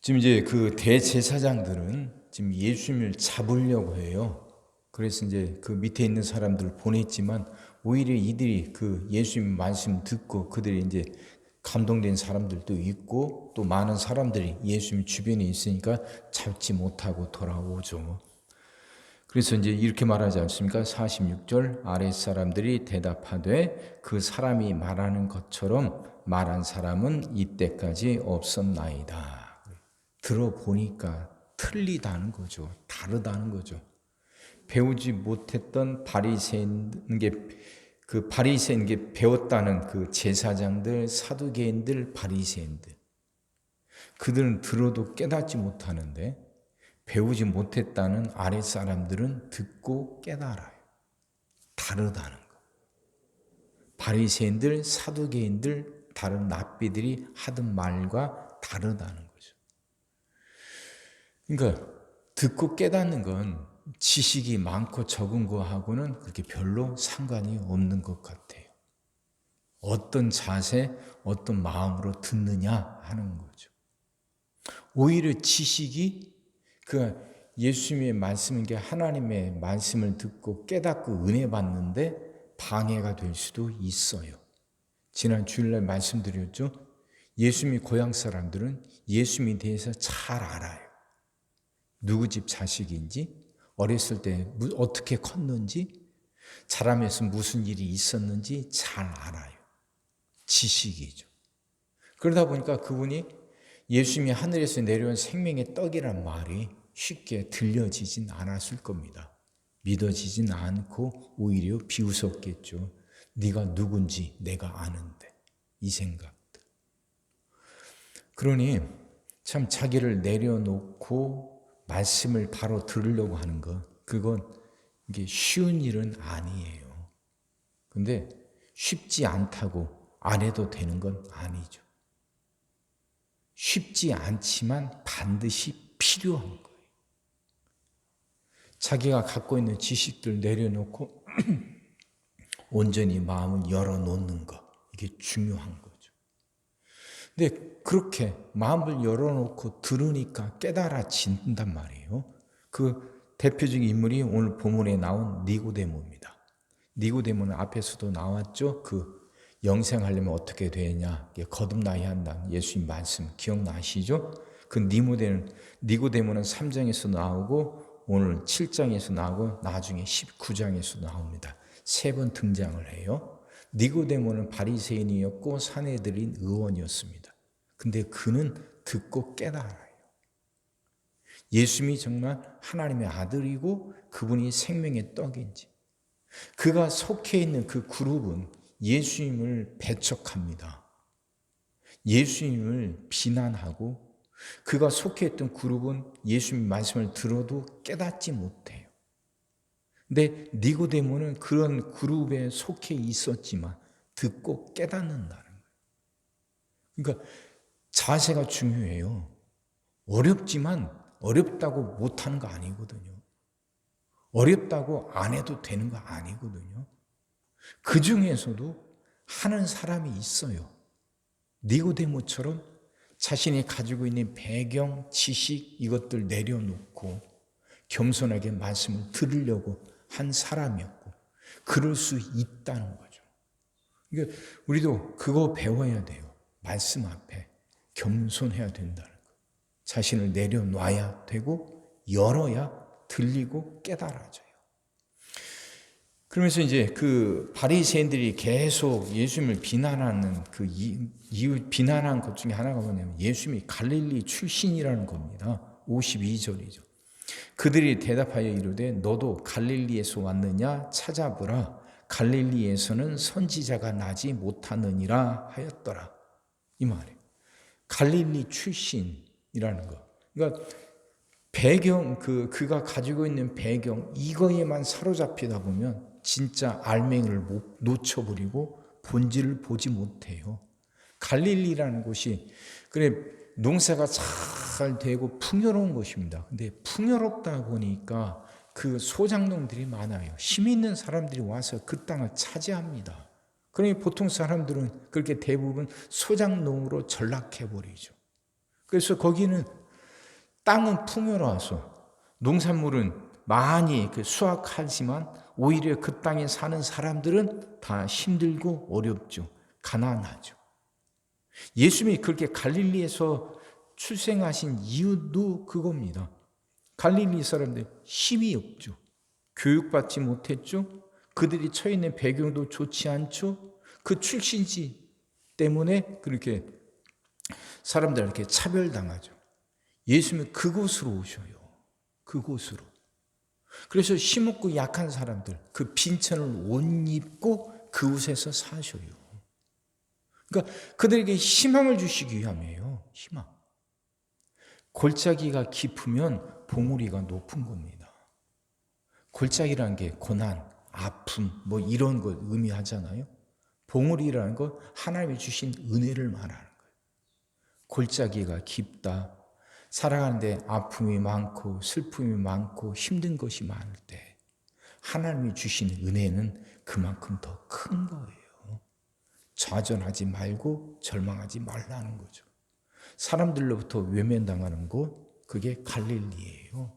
지금 이제 그 대제사장들은 지금 예수님을 잡으려고 해요. 그래서 이제 그 밑에 있는 사람들을 보냈지만 오히려 이들이 그 예수님 말씀 듣고 그들이 이제 감동된 사람들도 있고 또 많은 사람들이 예수님 주변에 있으니까 잡지 못하고 돌아오죠. 그래서 이제 이렇게 말하지 않습니까? 46절 아랫사람들이 대답하되 그 사람이 말하는 것처럼 말한 사람은 이때까지 없었나이다. 들어보니까 틀리다는 거죠. 다르다는 거죠. 배우지 못했던 바리새인게 배웠다는 그 제사장들, 사두개인들, 바리새인들. 그들은 들어도 깨닫지 못하는데 배우지 못했다는 아랫사람들은 듣고 깨달아요. 다르다는 거. 바리새인들, 사두개인들, 다른 랍비들이 하던 말과 다르다는 거죠. 그러니까 듣고 깨닫는 건 지식이 많고 적은 거하고는 그렇게 별로 상관이 없는 것 같아요. 어떤 자세, 어떤 마음으로 듣느냐 하는 거죠. 오히려 지식이 예수님의 말씀인 게 하나님의 말씀을 듣고 깨닫고 은혜 받는데 방해가 될 수도 있어요. 지난 주일날 말씀드렸죠. 예수님의 고향 사람들은 예수님에 대해서 잘 알아요. 누구 집 자식인지, 어렸을 때 어떻게 컸는지, 자라면서 무슨 일이 있었는지 잘 알아요. 지식이죠. 그러다 보니까 그분이 예수님이 하늘에서 내려온 생명의 떡이란 말이 쉽게 들려지진 않았을 겁니다. 믿어지진 않고 오히려 비웃었겠죠. 네가 누군지 내가 아는데. 이 생각들. 그러니 참 자기를 내려놓고 말씀을 바로 들으려고 하는 것, 그건 이게 쉬운 일은 아니에요. 근데 쉽지 않다고 안 해도 되는 건 아니죠. 쉽지 않지만 반드시 필요한 거예요. 자기가 갖고 있는 지식들 내려놓고 온전히 마음을 열어놓는 것, 이게 중요한 거죠. 근데 그렇게 마음을 열어놓고 들으니까 깨달아진단 말이에요. 그 대표적인 인물이 오늘 본문에 나온 니고데모입니다. 니고데모는 앞에서도 나왔죠. 그 영생하려면 어떻게 되냐, 거듭나야 한다는 예수님 말씀 기억나시죠? 그 니고데모는 3장에서 나오고 오늘 7장에서 나오고 나중에 19장에서 나옵니다. 3번 등장을 해요. 니고데모는 바리새인이었고 산헤드린 의원이었습니다. 근데 그는 듣고 깨달아요. 예수님이 정말 하나님의 아들이고 그분이 생명의 떡인지. 그가 속해 있는 그 그룹은 예수님을 배척합니다. 예수님을 비난하고 그가 속해 있던 그룹은 예수님 말씀을 들어도 깨닫지 못해요. 근데 니고데모는 그런 그룹에 속해 있었지만 듣고 깨닫는다는 거예요. 그러니까 자세가 중요해요. 어렵지만 어렵다고 못하는 거 아니거든요. 어렵다고 안 해도 되는 거 아니거든요. 그 중에서도 하는 사람이 있어요. 니고데모처럼 자신이 가지고 있는 배경, 지식 이것들 내려놓고 겸손하게 말씀을 들으려고 한 사람이었고 그럴 수 있다는 거죠. 그러니까 우리도 그거 배워야 돼요. 말씀 앞에 겸손해야 된다는 거. 자신을 내려놔야 되고 열어야 들리고 깨달아져요. 그러면서 이제 그 바리새인들이 계속 예수님을 비난하는 그 이유 비난한 것 중에 하나가 뭐냐면 예수님이 갈릴리 출신이라는 겁니다. 52절이죠. 그들이 대답하여 이르되 너도 갈릴리에서 왔느냐 찾아보라. 갈릴리에서는 선지자가 나지 못하느니라 하였더라. 이 말이에요. 갈릴리 출신이라는 거. 그러니까 배경 그가 가지고 있는 배경 이거에만 사로잡히다 보면 진짜 알맹이를 놓쳐버리고 본질을 보지 못해요. 갈릴리라는 곳이 그래 농사가 잘 되고 풍요로운 곳입니다. 근데 풍요롭다 보니까 그 소작농들이 많아요. 힘 있는 사람들이 와서 그 땅을 차지합니다. 그러니 보통 사람들은 그렇게 대부분 소작농으로 전락해버리죠. 그래서 거기는 땅은 풍요로워서 농산물은 많이 수확하지만 오히려 그 땅에 사는 사람들은 다 힘들고 어렵죠. 가난하죠. 예수님이 그렇게 갈릴리에서 출생하신 이유도 그겁니다. 갈릴리 사람들 힘이 없죠. 교육받지 못했죠. 그들이 처해 있는 배경도 좋지 않죠. 그 출신지 때문에 그렇게 사람들에게 차별당하죠. 예수님은 그곳으로 오셔요. 그곳으로. 그래서 힘없고 약한 사람들, 그 빈천을 옷 입고 그곳에서 사셔요. 그러니까 그들에게 희망을 주시기 위함이에요. 희망. 골짜기가 깊으면 봉우리가 높은 겁니다. 골짜기라는 게 고난, 아픔 뭐 이런 걸 의미하잖아요. 봉우리라는 건 하나님이 주신 은혜를 말하는 거예요. 골짜기가 깊다. 살아가는데 아픔이 많고 슬픔이 많고 힘든 것이 많을 때 하나님이 주신 은혜는 그만큼 더 큰 거예요. 좌절하지 말고 절망하지 말라는 거죠. 사람들로부터 외면당하는 곳, 그게 갈릴리예요.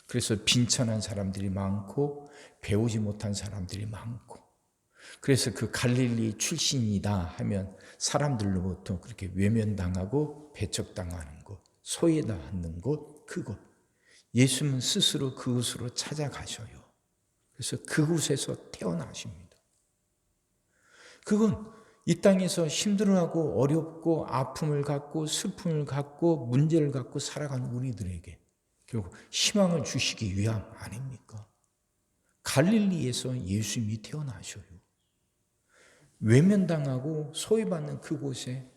그래서 빈천한 사람들이 많고 배우지 못한 사람들이 많고, 그래서 그 갈릴리 출신이다 하면 사람들로부터 그렇게 외면당하고 배척당하는 곳, 소외당하는 곳, 그곳. 예수님은 스스로 그곳으로 찾아가셔요. 그래서 그곳에서 태어나십니다. 그건 이 땅에서 힘들어하고 어렵고 아픔을 갖고 슬픔을 갖고 문제를 갖고 살아가는 우리들에게 결국 희망을 주시기 위함 아닙니까? 갈릴리에서 예수님이 태어나셔요. 외면당하고 소외받는 그곳에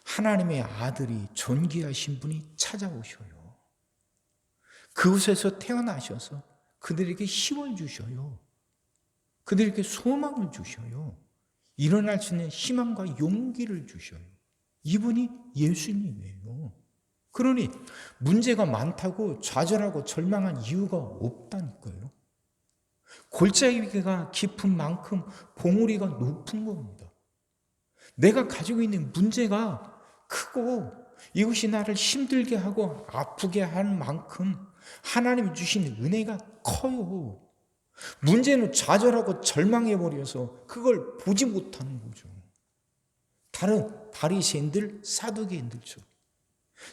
하나님의 아들이 존귀하신 분이 찾아오셔요. 그곳에서 태어나셔서 그들에게 힘을 주셔요. 그들에게 소망을 주셔요. 일어날 수 있는 희망과 용기를 주셔요. 이분이 예수님이에요. 그러니 문제가 많다고 좌절하고 절망한 이유가 없다니까요. 골짜기가 깊은 만큼 봉우리가 높은 겁니다. 내가 가지고 있는 문제가 크고 이것이 나를 힘들게 하고 아프게 한 만큼 하나님이 주신 은혜가 커요. 문제는 좌절하고 절망해버려서 그걸 보지 못하는 거죠. 다른 바리새인들, 사두개인들처럼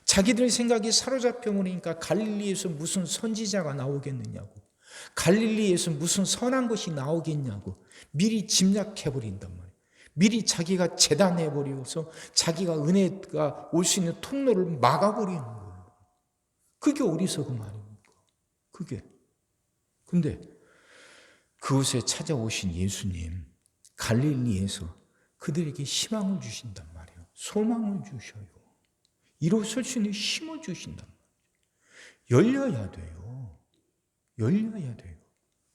자기들 생각이 사로잡혀 버리니까 갈릴리에서 무슨 선지자가 나오겠느냐고, 갈릴리에서 무슨 선한 것이 나오겠냐고 미리 짐작해버린단 말이에요. 미리 자기가 재단해버려서 자기가 은혜가 올 수 있는 통로를 막아버리는 거예요. 그게 어리석음 아닙니까? 그게. 근데 그곳에 찾아오신 예수님, 갈릴리에서 그들에게 희망을 주신단 말이에요. 소망을 주셔요. 일어설 수 있는 힘을 주신단 말이에요. 열려야 돼요. 열려야 돼요.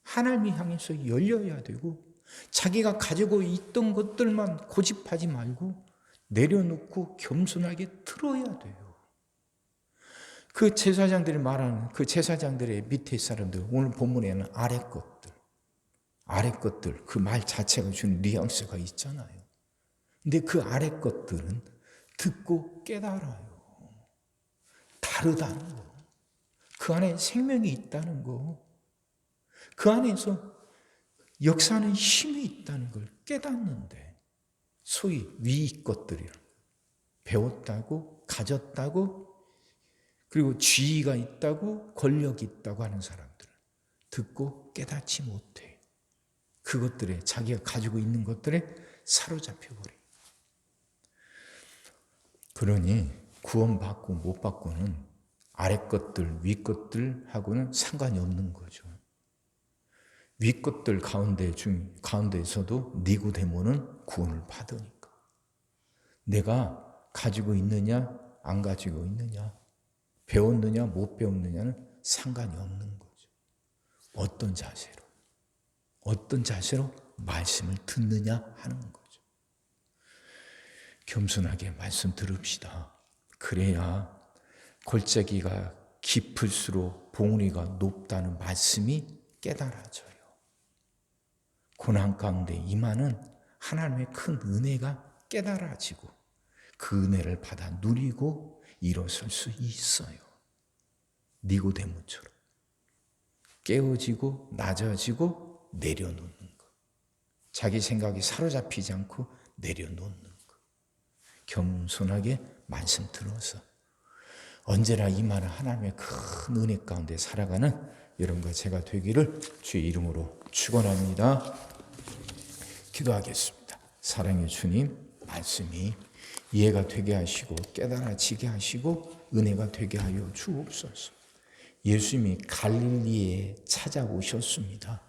하나님을 향해서 열려야 되고, 자기가 가지고 있던 것들만 고집하지 말고 내려놓고 겸손하게 들어야 돼요. 그 제사장들이 말하는 그 제사장들의 밑에 사람들, 오늘 본문에는 아래 것들, 그 말 자체가 주는 뉘앙스가 있잖아요. 근데 그 아래 것들은 듣고 깨달아요. 다르다는 거. 그 안에 생명이 있다는 거. 그 안에서 역사하는 힘이 있다는 걸 깨닫는데, 소위 위 것들이라 배웠다고, 가졌다고, 그리고 지위가 있다고, 권력이 있다고 하는 사람들은 듣고 깨닫지 못해요. 그것들에, 자기가 가지고 있는 것들에 사로잡혀버려요. 그러니 구원받고 못 받고는 아래 것들, 위 것들하고는 상관이 없는 거죠. 위 것들 가운데에서도 니고데모는 구원을 받으니까. 내가 가지고 있느냐, 안 가지고 있느냐, 배웠느냐, 못 배웠느냐는 상관이 없는 거죠. 어떤 자세로 말씀을 듣느냐 하는 거죠. 겸손하게 말씀 들읍시다. 그래야 골짜기가 깊을수록 봉우리가 높다는 말씀이 깨달아져요. 고난 가운데 임하는 하나님의 큰 은혜가 깨달아지고 그 은혜를 받아 누리고 일어설 수 있어요. 니고데모처럼 깨어지고 낮아지고 내려놓는 것. 자기 생각이 사로잡히지 않고 내려놓는 것. 겸손하게 말씀 들어서 언제나 임하는 하나님의 큰 은혜 가운데 살아가는 여러분과 제가 되기를 주의 이름으로 축원합니다. 기도하겠습니다. 사랑의 주님, 말씀이 이해가 되게 하시고 깨달아지게 하시고 은혜가 되게 하여 주옵소서. 예수님이 갈릴리에 찾아오셨습니다.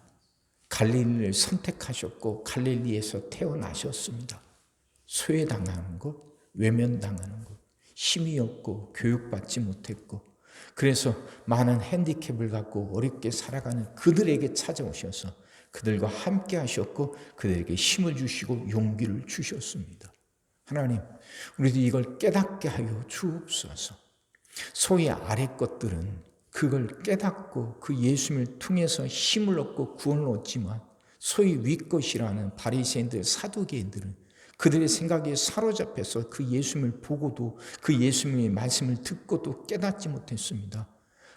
갈릴리를 선택하셨고 갈릴리에서 태어나셨습니다. 소외당하는 것, 외면당하는 것, 힘이 없고 교육받지 못했고 그래서 많은 핸디캡을 갖고 어렵게 살아가는 그들에게 찾아오셔서 그들과 함께 하셨고 그들에게 힘을 주시고 용기를 주셨습니다. 하나님, 우리도 이걸 깨닫게 하여 주옵소서. 소위 아래 것들은 그걸 깨닫고 그 예수님을 통해서 힘을 얻고 구원을 얻지만 소위 윗것이라는 바리새인들, 사두개인들은 그들의 생각에 사로잡혀서 그 예수님을 보고도 그 예수님의 말씀을 듣고도 깨닫지 못했습니다.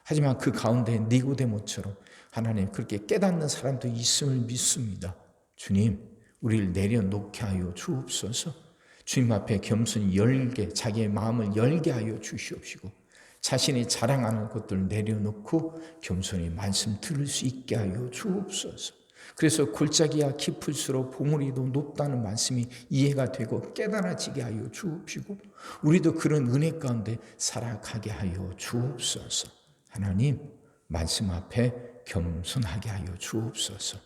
하지만 그 가운데 니고데모처럼 하나님 그렇게 깨닫는 사람도 있음을 믿습니다. 주님, 우리를 내려놓게 하여 주옵소서. 주님 앞에 겸손히 열게 자기의 마음을 열게 하여 주시옵시고 자신이 자랑하는 것들을 내려놓고 겸손히 말씀 들을 수 있게 하여 주옵소서. 그래서 골짜기가 깊을수록 보물이도 높다는 말씀이 이해가 되고 깨달아지게 하여 주옵시고 우리도 그런 은혜 가운데 살아가게 하여 주옵소서. 하나님, 말씀 앞에 겸손하게 하여 주옵소서.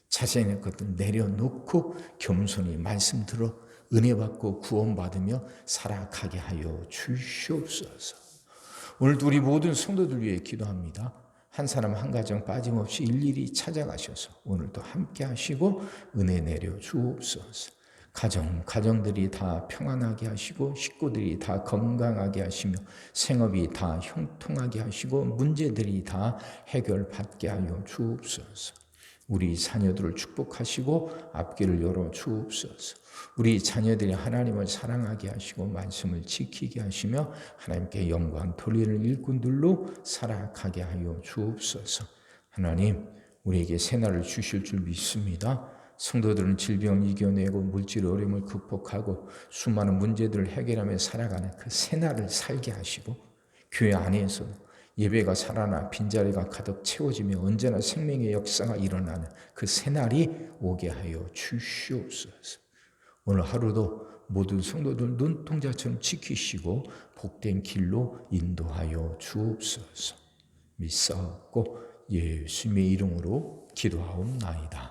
자신의 것들 내려놓고 겸손히 말씀 들어 은혜 받고 구원받으며 살아가게 하여 주시옵소서. 오늘도 우리 모든 성도들 위해 기도합니다. 한 사람 한 가정 빠짐없이 일일이 찾아가셔서 오늘도 함께 하시고 은혜 내려 주옵소서. 가정들이 다 평안하게 하시고 식구들이 다 건강하게 하시며 생업이 다 형통하게 하시고 문제들이 다 해결받게 하여 주옵소서. 우리 자녀들을 축복하시고 앞길을 열어 주옵소서. 우리 자녀들이 하나님을 사랑하게 하시고 말씀을 지키게 하시며 하나님께 영광 돌리는 일꾼들로 살아가게 하여 주옵소서. 하나님, 우리에게 새날을 주실 줄 믿습니다. 성도들은 질병을 이겨내고 물질 어려움을 극복하고 수많은 문제들을 해결하며 살아가는 그 새날을 살게 하시고 교회 안에서도 예배가 살아나 빈자리가 가득 채워지며 언제나 생명의 역사가 일어나는 그 새날이 오게 하여 주시옵소서. 오늘 하루도 모든 성도들 눈동자처럼 지키시고 복된 길로 인도하여 주옵소서. 믿사옵고 예수님의 이름으로 기도하옵나이다.